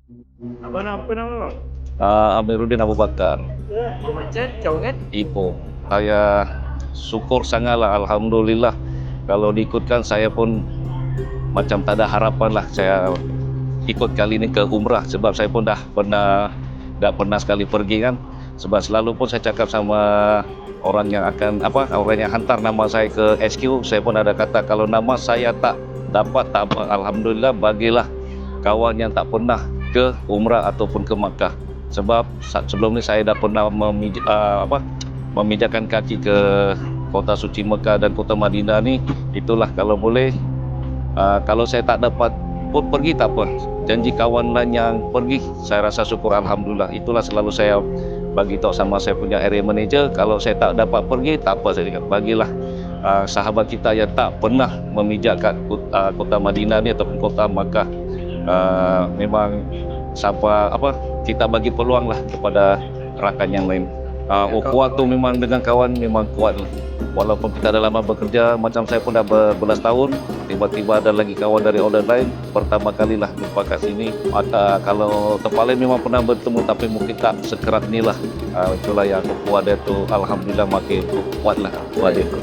Apa nama bang? Amiruddin Abu Bakar, Macam jauh kan? Ipoh. Saya syukur sangatlah, alhamdulillah. Kalau diikutkan saya pun macam tak ada harapan lah saya ikut kali ini ke umrah, sebab saya pun dah pernah sekali pergi kan. Sebab selalu pun saya cakap sama orang yang orang yang hantar nama saya ke SQ, saya pun ada kata kalau nama saya tak dapat tak apa, alhamdulillah bagilah kawan yang tak pernah ke umrah ataupun ke Makkah. Sebab sebelum ni saya dah pernah memijakkan kaki ke kota suci Mekah dan kota Madinah ni. Itulah kalau boleh, kalau saya tak dapat pun pergi tak apa, janji kawan lain yang pergi, saya rasa syukur alhamdulillah. Itulah selalu saya bagi tahu sama saya punya area manager, kalau saya tak dapat pergi tak apa, saya cakap bagilah sahabat kita yang tak pernah memijak kat kota Madinah ni ataupun kota Makkah. Memang kita bagi peluang lah kepada rakan yang lain. Kuat tu memang dengan kawan memang kuat lah. Walaupun kita dah lama bekerja, macam saya pun dah berbelas tahun, tiba-tiba ada lagi kawan dari order lain, pertama kali lah jumpa kat sini. Kalau tempat lain memang pernah bertemu tapi mungkin tak sekerat ni lah. Itulah yang kuat dia tu, alhamdulillah makin kuat lah kuat dia tu.